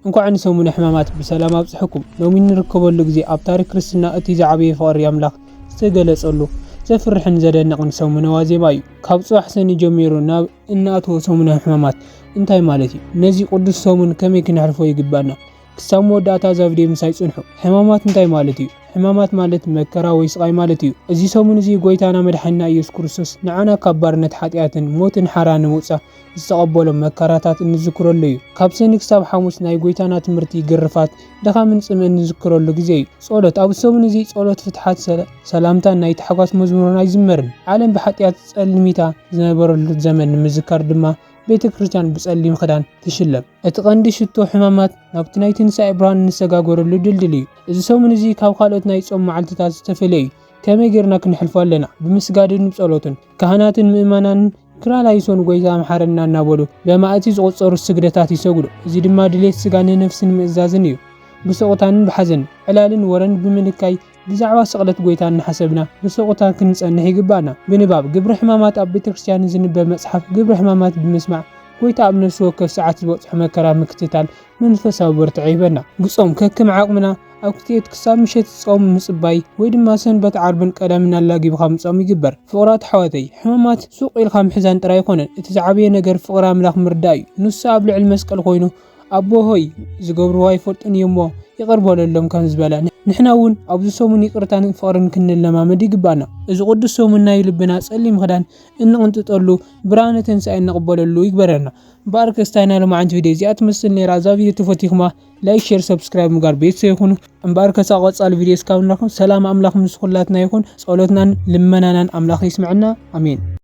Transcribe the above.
እንኳን ሰሙነ ሕማማት በሰላም አብጽሕኩም ሎሚ ንርከበሉ ግዜ ኣብ ታሪክ ክርስትና እቲ ዝዓበየ ፍቕሪ ኣምላኽ ዝተገለጸሉ ዘፍርሕን ዘደንቕን ሰሙነ ዋዜማ እዩ። ካብ ጽባሕ ሰኒ ጀሚሩ ናብ እናኣተወ ሰሙነ ሕማማት እንታይ ማለት እዩ? ነዚ ቅዱስ ሰሙን ከመይ ክንሕልፎ ይግባና? ክሳብ መወዳእታ ዘብደይ ምሳይ ጽንሑ። ሕማማት እንታይ ማለት እዩ? ሕማማት ማለት መከራ ወይ ስቃይ ማለት እዩ። እዚ ሰሙን እዚ ጎይታና መድሓኒና ኢየሱስ ክርስቶስ ንዓና ካብ ባርነት ሓጢኣትን ሞትን ሓራ ንምውፃእ ዝተቐበሎም መከራታት እንዝክረሉ እዩ። ካብ ሰኒ ክሳብ ሐሙስ ናይ ጎይታና ትምህርቲ ግርፋት ድኻምን ጽምእን እንዝክረሉ ግዜ እዩ። ጸሎት ኣብ ሰሙን እዚ ጸሎት ፍትሓት ሰላምታን ናይ ታሕጓስ መዝሙርን ኣይዝመርን። ዓለም ብሓጢኣት ጸልሚታ ዝነበረሉ ዘመን ንምዝካር ድማ ቤተ ክርስቲያን ብጸሊም ክዳን ትሽለም። እቲ ቀንዲ ሽቶ ሕማማት ናብቲ ናይ ትንሳኤ ብርሃን እንሰጋገረሉ ድልድል እዩ። እዚ ሰሙን እዚ ካብ ካልኦት ናይ ጾም መዓልትታት ዝተፈለየ እዩ። ከመይ ጌርና ክንሕልፎ ኣለና? ብምስጋድን ጸሎትን ካህናትን ምእመናንን ክራላይሶን ጎይታ መሓረና እናበሉ በማእቲ ዝቆጸሩ ስግደታት ይሰግዱ። እዚ ድማ ድሌት ስጋን ነፍስን ምእዛዝን እዩ። ብስቕታንን ብሓዘንን ዕላልን ወረን ብምንካይ ብዛዕባ ስቕለት ጎይታ እናሓሰብና ብስቕታ ክንጸንሕ ይግባና። ብንባብ ግብሪ ሕማማት ኣብ ቤተክርስትያን ዝንበብ መጽሓፍ ግብሪ ሕማማት ብምስማዕ ጎይታ ኣብ ነፍሲ ወከፍ ሰዓት ዝበጽሑ መከራ ምክትታል መንፈሳዊ ብርትዕ ይበና። ብጾም ከክም ዓቕምና ኣብ ክትየት ክሳብ ምሸት ጾም ምጽባይ ወይ ድማ ሰንበት ዓርብን ቀዳምን ኣላጊብኻ ምጾም ይግበር። ፍቕራት ሓወተይ ሕማማት ሱቕ ኢልካ ምሕዛን ጥራይ ኣይኮነን። እቲ ዝዓበየ ነገር ፍቕሪ ኣምላኽ ምርዳእ እዩ። ንሱ ኣብ ልዕሊ መስቀል ኮይኑ ኣቦ ሆይ ዝገብርዎ ኣይፈልጡን እሞ ይቕር በለሎም ከም ዝበለ ንሕና እውን ኣብዚ ሰሙን ይቕርታን ፍቕርን ክንለማመድ ይግባና። እዚ ቅዱስ ሰሙን ናይ ልብና ጸሊም ክዳን እንቕንጥጠሉ ብርሃነ ትንሳኤ እንቕበለሉ ይግበረና። እምበኣር ሎማዓንቲ ቪድዮ እዚኣ ትመስል ነይራ። እዛ ቪድዮ ትፈቲኹማ ላይክ፣ ሼር፣ ሰብስክራይብ ምግባር ቤተሰብ ይኹኑ። እምበኣር ከሳብ ቀጻሊ ቪድዮ እስካብ ንራኸብ ሰላም ኣምላኽ ምስ ኩላትና ይኹን። ጸሎትናን ልመናናን ኣምላኽ ይስምዐና። ኣሜን።